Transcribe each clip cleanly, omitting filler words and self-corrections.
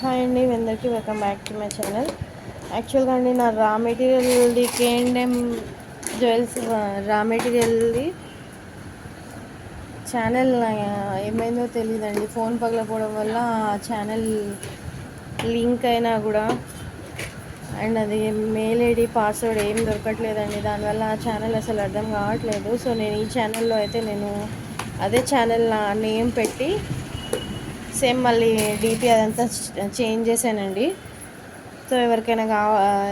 Hi అండి, అందరికీ welcome back to my channel. యాక్చువల్గా అండి నా రా మెటీరియల్ది కేఎండ్ఎం జ్యువెల్స్ రా మెటీరియల్ది ఛానల్ ఏమైందో తెలియదండి. ఫోన్ పగలపోవడం వల్ల ఆ ఛానల్ లింక్ అయినా కూడా అండ్ అది మెయిల్ ఐడి పాస్వర్డ్ ఏం దొరకట్లేదండి. దానివల్ల ఆ ఛానల్ అసలు అర్థం కావట్లేదు. సో నేను ఈ ఛానల్లో అయితే నేను అదే ఛానల్ నా నేమ్ పెట్టి సేమ్ మళ్ళీ డీపీ అదంతా చేంజ్ చేశానండి. సో ఎవరికైనా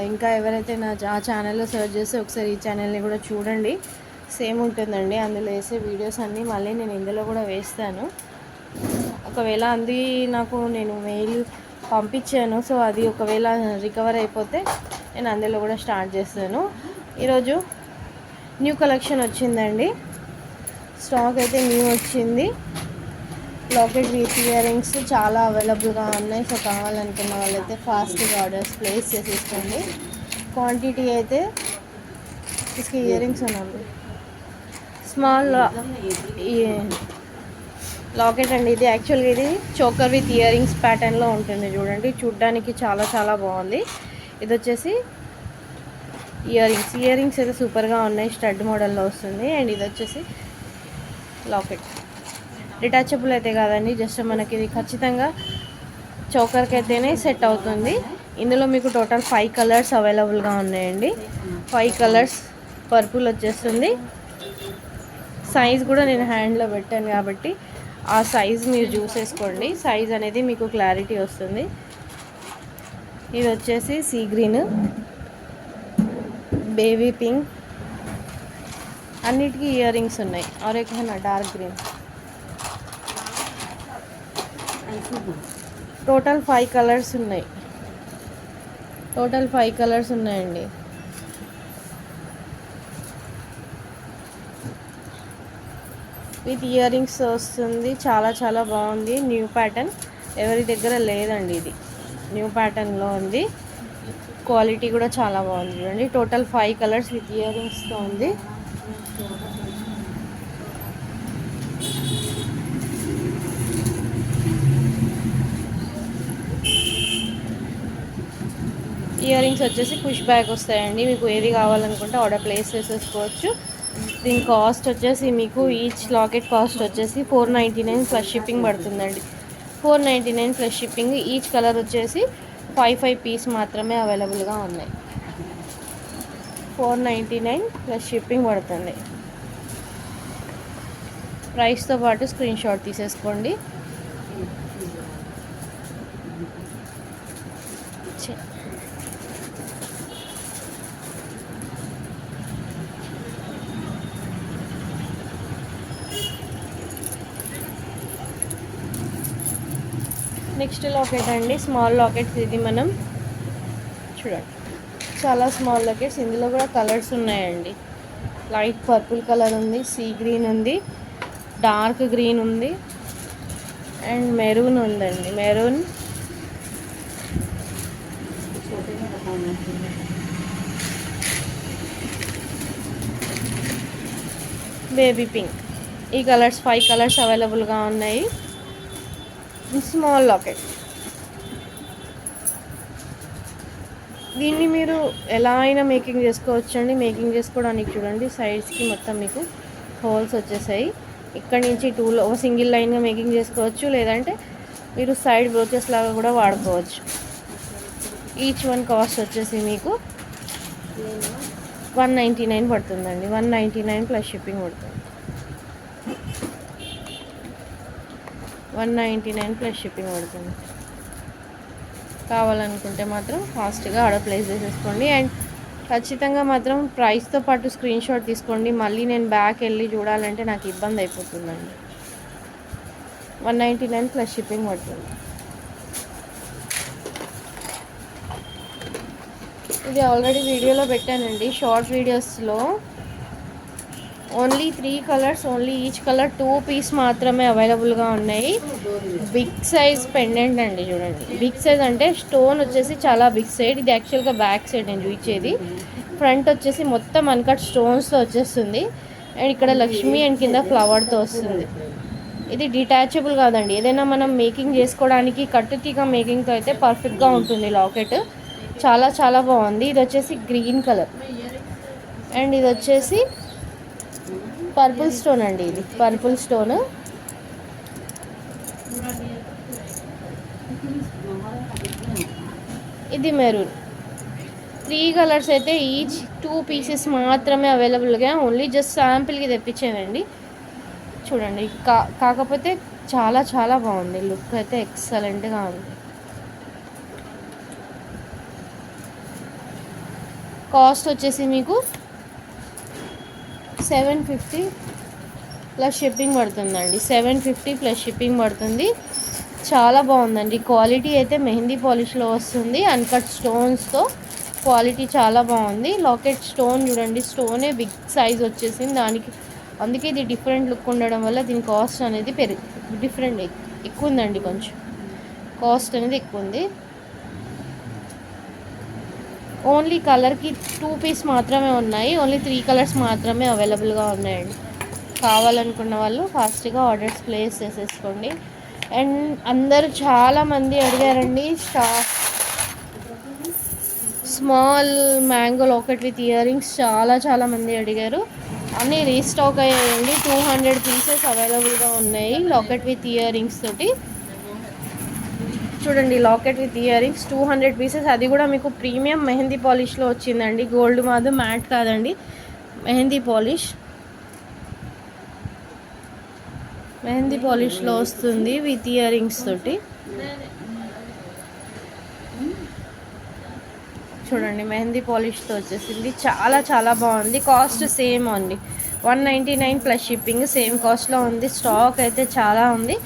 ఇంకా ఎవరైతే ఆ ఛానల్లో సెర్చ్ చేస్తే ఒకసారి ఈ ఛానల్ని కూడా చూడండి. సేమ్ ఉంటుందండి. అందులో వేసే వీడియోస్ అన్నీ మళ్ళీ నేను ఇందులో కూడా వేస్తాను. ఒకవేళ నాకు నేను మెయిల్ పంపించాను. సో అది ఒకవేళ రికవర్ అయిపోతే నేను అందులో కూడా స్టార్ట్ చేస్తాను. ఈరోజు న్యూ కలెక్షన్ వచ్చిందండి. స్టాక్ అయితే న్యూ వచ్చింది. లాకెట్ విత్ ఇయర్ రింగ్స్ చాలా అవైలబుల్గా ఉన్నాయి. సో కావాలనుకున్న వాళ్ళైతే ఫాస్ట్గా ఆర్డర్స్ ప్లేస్ చేసేసుకోండి. క్వాంటిటీ అయితే इसके ఇయర్ రింగ్స్ ఉన్నాయి. స్మాల్ లాకెట్ అండి ఇది. యాక్చువల్గా ఇది చోకర్ విత్ ఇయర్ రింగ్స్ ప్యాటర్న్లో ఉంటుంది. చూడండి, చూడ్డానికి చాలా చాలా బాగుంది. ఇది వచ్చేసి ఇయర్ రింగ్స్ అయితే సూపర్గా ఉన్నాయి. స్టడ్ మోడల్లో వస్తుంది. అండ్ ఇది వచ్చేసి లాకెట్ డిటాచబుల్ అయితే కాదండి, జస్ట్ మనకి ఇది ఖచ్చితంగా చోకర్కి అయితేనే సెట్ అవుతుంది. ఇందులో మీకు టోటల్ 5 కలర్స్ అవైలబుల్గా ఉన్నాయండి. 5 కలర్స్ పర్పుల్ వచ్చేస్తుంది. సైజ్ కూడా నేను హ్యాండ్లో పెట్టాను కాబట్టి ఆ సైజ్ మీరు చూసేసుకోండి. సైజ్ అనేది మీకు క్లారిటీ వస్తుంది. ఇది వచ్చేసి సీ గ్రీన్, బేబీ పింక్, అన్నిటికీ ఇయర్ రింగ్స్ ఉన్నాయి. और एक है ना डार्क ग्रीन. టోటల్ 5 కలర్స్ ఉన్నాయి. ఉన్నాయండి. విత్ ఇయర్ రింగ్స్ వస్తుంది. చాలా చాలా బాగుంది. న్యూ ప్యాటర్న్, ఎవరి దగ్గర లేదండి. ఇది న్యూ ప్యాటర్న్లో ఉంది. క్వాలిటీ కూడా చాలా బాగుంది. చూడండి, టోటల్ 5 కలర్స్ విత్ ఇయర్ రింగ్స్తో ఉంది. ఇయర్ రింగ్స్ వచ్చేసి పుష్ బ్యాక్ వస్తాయండి. మీకు ఏది కావాలనుకుంటే ఆర్డర్ ప్లేస్ చేసేసుకోవచ్చు. దీని కాస్ట్ వచ్చేసి మీకు ఈచ్ లాకెట్ కాస్ట్ వచ్చేసి 499 ప్లస్ షిప్పింగ్ పడుతుందండి. 499 ప్లస్ షిప్పింగ్. ఈచ్ కలర్ వచ్చేసి 5 పీస్ మాత్రమే అవైలబుల్గా ఉన్నాయి. 499 ప్లస్ షిప్పింగ్ పడుతుంది. ప్రైస్తో పాటు స్క్రీన్ షాట్ తీసేసుకోండి. నెక్స్ట్ లాకెట్ అండి, స్మాల్ లాకెట్స్. ఇది మనం చూడండి, చాలా స్మాల్ లాకెట్స్. ఇందులో కూడా కలర్స్ ఉన్నాయండి. లైట్ పర్పుల్ కలర్ ఉంది, సీ గ్రీన్ ఉంది, డార్క్ గ్రీన్ ఉంది, అండ్ మెరూన్ ఉందండి. Maroon, baby pink. ఈ కలర్స్ 5 కలర్స్ అవైలబుల్గా ఉన్నాయి. Small locket. దీన్ని మీరు ఎలా అయినా మేకింగ్ చేసుకోవచ్చు అండి. మేకింగ్ చేసుకోవడానికి చూడండి, సైడ్స్కి మొత్తం మీకు హోల్స్ వచ్చేసాయి. ఇక్కడ నుంచి ఒక సింగిల్ లైన్గా మేకింగ్ చేసుకోవచ్చు, లేదంటే మీరు సైడ్ బ్రోచెస్ లాగా కూడా వాడుకోవచ్చు. ఈచ్ వన్ కాస్ట్ వచ్చేసి మీకు 199 పడుతుందండి. 199 ప్లస్ షిప్పింగ్ పడుతుంది. 199 ప్లస్ షిప్పింగ్ పడుతుంది. కావాలనుకుంటే మాత్రం ఫాస్ట్గా ఆర్డర్ ప్లేస్ చేసేసుకోండి. అండ్ ఖచ్చితంగా మాత్రం ప్రైస్తో పాటు స్క్రీన్ షాట్ తీసుకోండి. మళ్ళీ నేను బ్యాక్ వెళ్ళి చూడాలంటే నాకు ఇబ్బంది అయిపోతుందండి. 199 ప్లస్ షిప్పింగ్ పడుతుంది. ఇది ఆల్రెడీ వీడియోలో పెట్టానండి, షార్ట్ వీడియోస్లో. Only 3 colours, only each colour 2 piece మాత్రమే అవైలబుల్గా ఉన్నాయి. బిగ్ సైజ్ పెండెంట్ అండి. చూడండి, బిగ్ సైజ్ అంటే స్టోన్ వచ్చేసి చాలా బిగ్ సైడ్. ఇది యాక్చువల్గా బ్యాక్ సైడ్ నేను చూపించేది. ఫ్రంట్ వచ్చేసి మొత్తం అన్కట్ స్టోన్స్తో వచ్చేస్తుంది. అండ్ ఇక్కడ లక్ష్మి అండ్ కింద ఫ్లవర్తో వస్తుంది. ఇది డిటాచబుల్ కాదండి, ఏదైనా మనం మేకింగ్ చేసుకోవడానికి కట్టుతీగ మేకింగ్తో అయితే పర్ఫెక్ట్గా ఉంటుంది లాకెట్. చాలా చాలా బాగుంది. ఇది వచ్చేసి గ్రీన్ కలర్ అండ్ ఇది వచ్చేసి పర్పుల్ స్టోన్ అండి. ఇది పర్పుల్ స్టోన్. ఇది మెరూన్. 3 కలర్స్ అయితే ఈచ్ 2 పీసెస్ మాత్రమే అవైలబుల్గా, ఓన్లీ జస్ట్ శాంపిల్కి తెప్పించానండి. చూడండి, కాకపోతే చాలా చాలా బాగుంది. లుక్ అయితే ఎక్సలెంట్గా ఉంది. కాస్ట్ వచ్చేసి మీకు 750 ప్లస్ షిప్పింగ్ పడుతుందండి. 750 ప్లస్ షిప్పింగ్ పడుతుంది. చాలా బాగుందండి. క్వాలిటీ అయితే మెహందీ పాలిష్లో వస్తుంది, అన్కట్ స్టోన్స్తో. క్వాలిటీ చాలా బాగుంది. లాకెట్ స్టోన్ చూడండి, స్టోనే బిగ్ సైజ్ వచ్చేసింది దానికి. అందుకే ఇది డిఫరెంట్ లుక్ ఉండడం వల్ల దీని కాస్ట్ అనేది డిఫరెంట్ ఎక్కువ ఉందండి. కొంచెం కాస్ట్ అనేది ఎక్కువ ఉంది. ఓన్లీ కలర్కి 2 పీస్ మాత్రమే ఉన్నాయి. ఓన్లీ 3 కలర్స్ మాత్రమే అవైలబుల్గా ఉన్నాయండి. కావాలనుకున్న వాళ్ళు ఫాస్ట్గా ఆర్డర్స్ ప్లేస్ చేసేసుకోండి. అండ్ అందరూ చాలామంది అడిగారండి small mango locket with ear rings. చాలా మంది అడిగారు. అన్నీ రీస్టాక్ అయ్యాయండి. 200 పీసెస్ అవైలబుల్గా ఉన్నాయి లాకెట్ విత్ ఇయర్ రింగ్స్ తోటి. చూడండి, locket with ear rings 200 pieces. అది కూడా మీకు ప్రీమియం మెహందీ పాలిష్లో వచ్చిందండి. గోల్డ్ మాదు, మ్యాట్ కాదండి, మెహందీ పాలిష్లో వస్తుంది విత్ ఇయర్ రింగ్స్ తోటి. చూడండి, మెహందీ పాలిష్తో వచ్చేసింది. చాలా చాలా బాగుంది. కాస్ట్ సేమ్ అండి, 199 ప్లస్ షిప్పింగ్. సేమ్ కాస్ట్లో ఉంది. స్టాక్ అయితే చాలా ఉంది.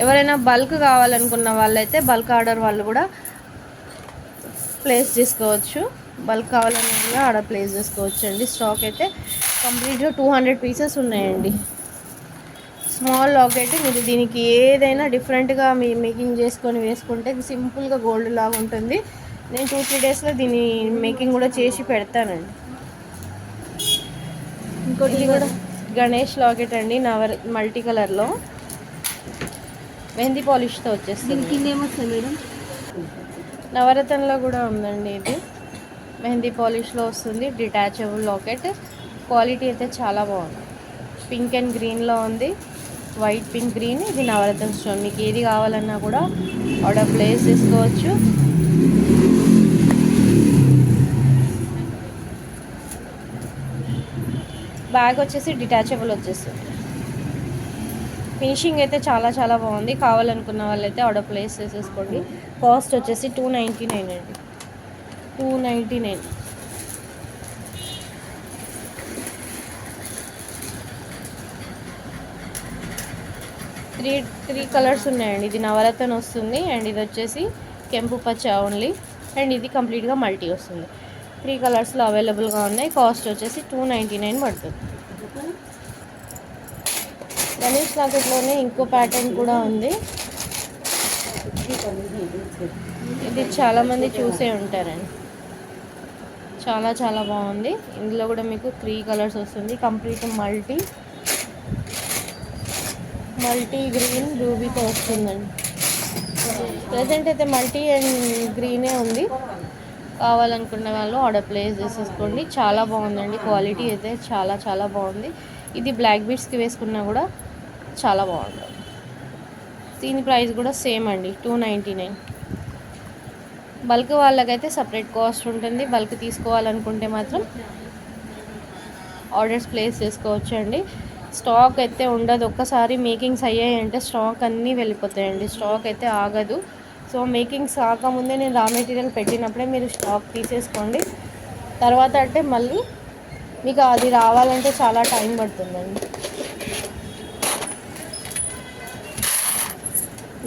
ఎవరైనా బల్క్ కావాలనుకున్న వాళ్ళైతే బల్క్ ఆర్డర్ వాళ్ళు కూడా ప్లేస్ చేసుకోవచ్చు. బల్క్ కావాలన్నా కూడా ఆర్డర్ ప్లేస్ చేసుకోవచ్చు అండి. స్టాక్ అయితే కంప్లీట్గా 200 పీసెస్ ఉన్నాయండి. Small locket. మీరు దీనికి ఏదైనా డిఫరెంట్గా మేకింగ్ చేసుకొని వేసుకుంటే సింపుల్గా గోల్డ్ లాగా ఉంటుంది. నేను 2-3 డేస్లో దీని మేకింగ్ కూడా చేసి పెడతానండి. ఇంకోటి కూడా గణేష్ లాకెట్ అండి, మల్టీ కలర్లో మెహందీ పాలిష్తో వచ్చేస్తుంది. నవరత్నంలో కూడా ఉందండి. ఇది మెహందీ పాలిష్లో వస్తుంది, డిటాచబుల్ లాకెట్. క్వాలిటీ అయితే చాలా బాగుంది. పింక్ అండ్ గ్రీన్లో ఉంది, వైట్, పింక్, గ్రీన్. ఇది నవరత్న స్టోన్. మీకు ఏది కావాలన్నా కూడా ఆర్డర్ ప్లేస్ చేసుకోవచ్చు. బ్యాగ్ వచ్చేసి డిటాచబుల్ వచ్చేస్తుంది. ఫినిషింగ్ అయితే చాలా చాలా బాగుంది. కావాలనుకున్న వాళ్ళైతే ఆర్డర్ ప్లేస్ చేసేసుకోండి. కాస్ట్ వచ్చేసి 299 అండి, 299. త్రీ కలర్స్ ఉన్నాయండి. ఇది నవరత్న వస్తుంది అండ్ ఇది వచ్చేసి కెంపు పచ్చ ఓన్లీ. అండ్ ఇది కంప్లీట్గా మల్టీ వస్తుంది. 3 కలర్స్లో అవైలబుల్గా ఉన్నాయి. కాస్ట్ వచ్చేసి 299 పడుతుంది. గణేష్ లాకెట్లోనే ఇంకో ప్యాటర్న్ కూడా ఉంది. ఇది చాలామంది చూసే ఉంటారండి. చాలా చాలా బాగుంది. ఇందులో కూడా మీకు 3 కలర్స్ వస్తుంది. కంప్లీట్ మల్టీ గ్రీన్ రూబీతో వస్తుందండి. ప్రజెంట్ అయితే మల్టీ అండ్ గ్రీనే ఉంది. కావాలనుకున్న వాళ్ళు ఆర్డర్ ప్లేస్ చేసేసుకోండి. చాలా బాగుందండి. క్వాలిటీ అయితే చాలా చాలా బాగుంది. ఇది బ్లాక్ బీడ్స్కి వేసుకున్నా కూడా చాలా బాగుంటుంది. దీని ప్రైస్ కూడా సేమ్ అండి, 299. బల్క్ వాళ్ళకైతే సపరేట్ కాస్ట్ ఉంటుంది. బల్క్ తీసుకోవాలనుకుంటే మాత్రం ఆర్డర్స్ ప్లేస్ చేసుకోవచ్చు అండి. స్టాక్ అయితే ఉండదు. ఒక్కసారి మేకింగ్స్ అయ్యాయంటే స్టాక్ అన్నీ వెళ్ళిపోతాయండి. స్టాక్ అయితే ఆగదు. సో మేకింగ్స్ కాకముందే నేను రా మెటీరియల్ పెట్టినప్పుడే మీరు స్టాక్ తీసేసుకోండి. తర్వాత అంటే మళ్ళీ మీకు అది రావాలంటే చాలా టైం పడుతుందండి.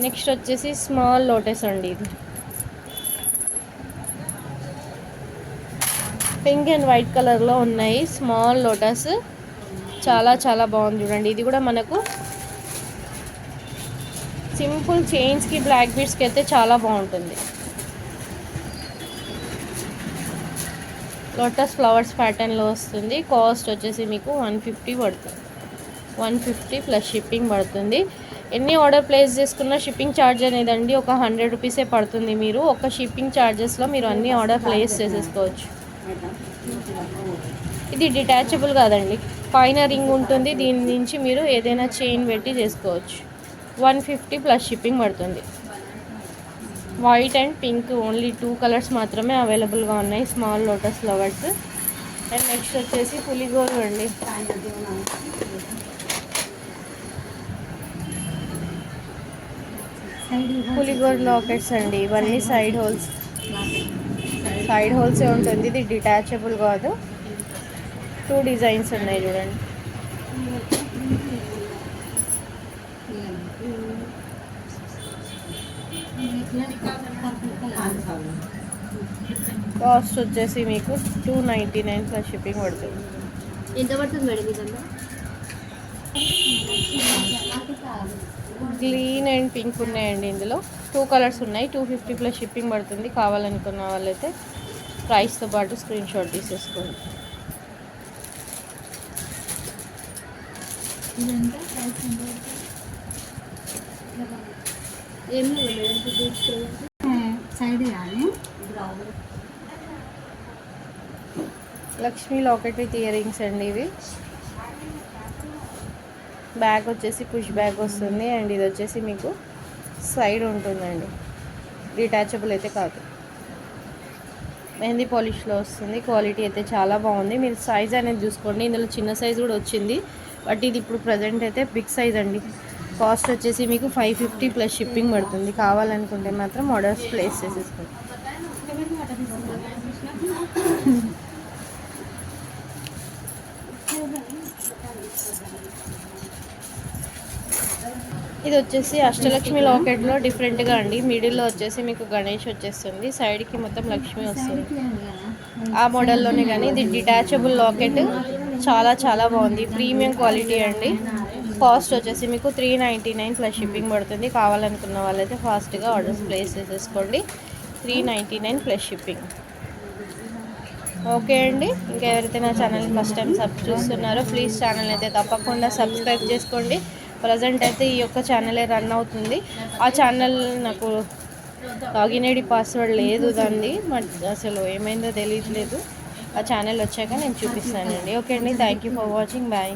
నెక్స్ట్ వచ్చేసి స్మాల్ లోటస్ అండి. ఇది పింక్ అండ్ వైట్ కలర్లో ఉన్నాయి. స్మాల్ లోటస్ చాలా చాలా బాగుంది. చూడండి, ఇది కూడా మనకు సింపుల్ చైన్స్కి, బ్లాక్ బీడ్స్కి అయితే చాలా బాగుంటుంది. లోటస్ ఫ్లవర్స్ ప్యాటర్న్లో వస్తుంది. కాస్ట్ వచ్చేసి మీకు 150 పడుతుంది. 150 ప్లస్ షిప్పింగ్ పడుతుంది. ఎన్ని ఆర్డర్ ప్లేస్ చేసుకున్న షిప్పింగ్ ఛార్జ్ అనేదండి ఒక 100 రూపీసే పడుతుంది. మీరు ఒక షిప్పింగ్ ఛార్జెస్లో మీరు అన్ని ఆర్డర్ ప్లేస్ చేసేసుకోవచ్చు. ఇది డిటాచబుల్ కాదండి, పైన రింగ్ ఉంటుంది, దీని నుంచి మీరు ఏదైనా చైన్ పెట్టి చేసుకోవచ్చు. 150 ప్లస్ షిప్పింగ్ పడుతుంది. White and pink only 2 colours మాత్రమే అవైలబుల్గా ఉన్నాయి, small lotus flowers. And next వచ్చేసి పులిగోరు అండి. పులిగోరు లాకెట్స్ అండి, ఇవన్నీ సైడ్ హోల్సే ఉంటుంది. ఇది డిటాచబుల్ కాదు. 2 డిజైన్స్ ఉన్నాయి చూడండి. కాస్ట్ వచ్చేసి మీకు 299 ప్లస్ షిప్పింగ్ పడుతుంది. ఎంత పడుతుంది మేడం ఇదంతా? గ్రీన్ అండ్ పింక్ ఉన్నాయండి, ఇందులో 2 కలర్స్ ఉన్నాయి. 250 ప్లస్ షిప్పింగ్ పడుతుంది. కావాలనుకున్న వాళ్ళైతే ప్రైస్తో పాటు స్క్రీన్ షాట్ తీసేసుకోండి. Lakshmi locket with ear rings అండి ఇవి. బ్యాగ్ వచ్చేసి పుష్ బ్యాగ్ వస్తుంది. అండ్ ఇది వచ్చేసి మీకు సైడ్ ఉంటుందండి, డిటాచబుల్ అయితే కాదు. మెహందీ పాలిష్లో వస్తుంది. క్వాలిటీ అయితే చాలా బాగుంది. మీరు సైజ్ అనేది చూసుకోండి, ఇందులో చిన్న సైజ్ కూడా వచ్చింది, బట్ ఇది ఇప్పుడు ప్రజెంట్ అయితే బిగ్ సైజ్ అండి. కాస్ట్ వచ్చేసి మీకు 550 ప్లస్ షిప్పింగ్ పడుతుంది. కావాలనుకుంటే మాత్రం ఆర్డర్స్ ప్లేస్ చేసేసుకోండి. ఇది వచ్చేసి అష్టలక్ష్మి లాకెట్లో డిఫరెంట్గా అండి. మిడిల్లో వచ్చేసి మీకు గణేష్ వచ్చేస్తుంది, సైడ్కి మొత్తం లక్ష్మి వస్తుంది. ఆ మోడల్లోనే కానీ ఇది డిటాచబుల్ లాకెట్, చాలా చాలా బాగుంది. ప్రీమియం క్వాలిటీ అండి. కాస్ట్ వచ్చేసి మీకు 399 ప్లస్ షిప్పింగ్ పడుతుంది. కావాలనుకున్న వాళ్ళైతే ఫాస్ట్గా ఆర్డర్స్ ప్లేస్ చేసేసుకోండి. 399 ప్లస్ షిప్పింగ్. ఓకే అండి, ఇంకా ఎవరైతే నా ఛానల్ని ఫస్ట్ టైం చూస్తున్నారో ప్లీజ్ ఛానల్ అయితే తప్పకుండా సబ్స్క్రైబ్ చేసుకోండి. ప్రజెంట్ అయితే ఈ యొక్క ఛానలే రన్ అవుతుంది. ఆ ఛానల్ నాకు లాగిన్ ఐడి పాస్వర్డ్ లేదు, దాన్ని అసలు ఏమైందో తెలియట్లేదు. ఆ ఛానల్ వచ్చాక నేను చూపిస్తానండి. ఓకే అండి, thank you for watching. Bye.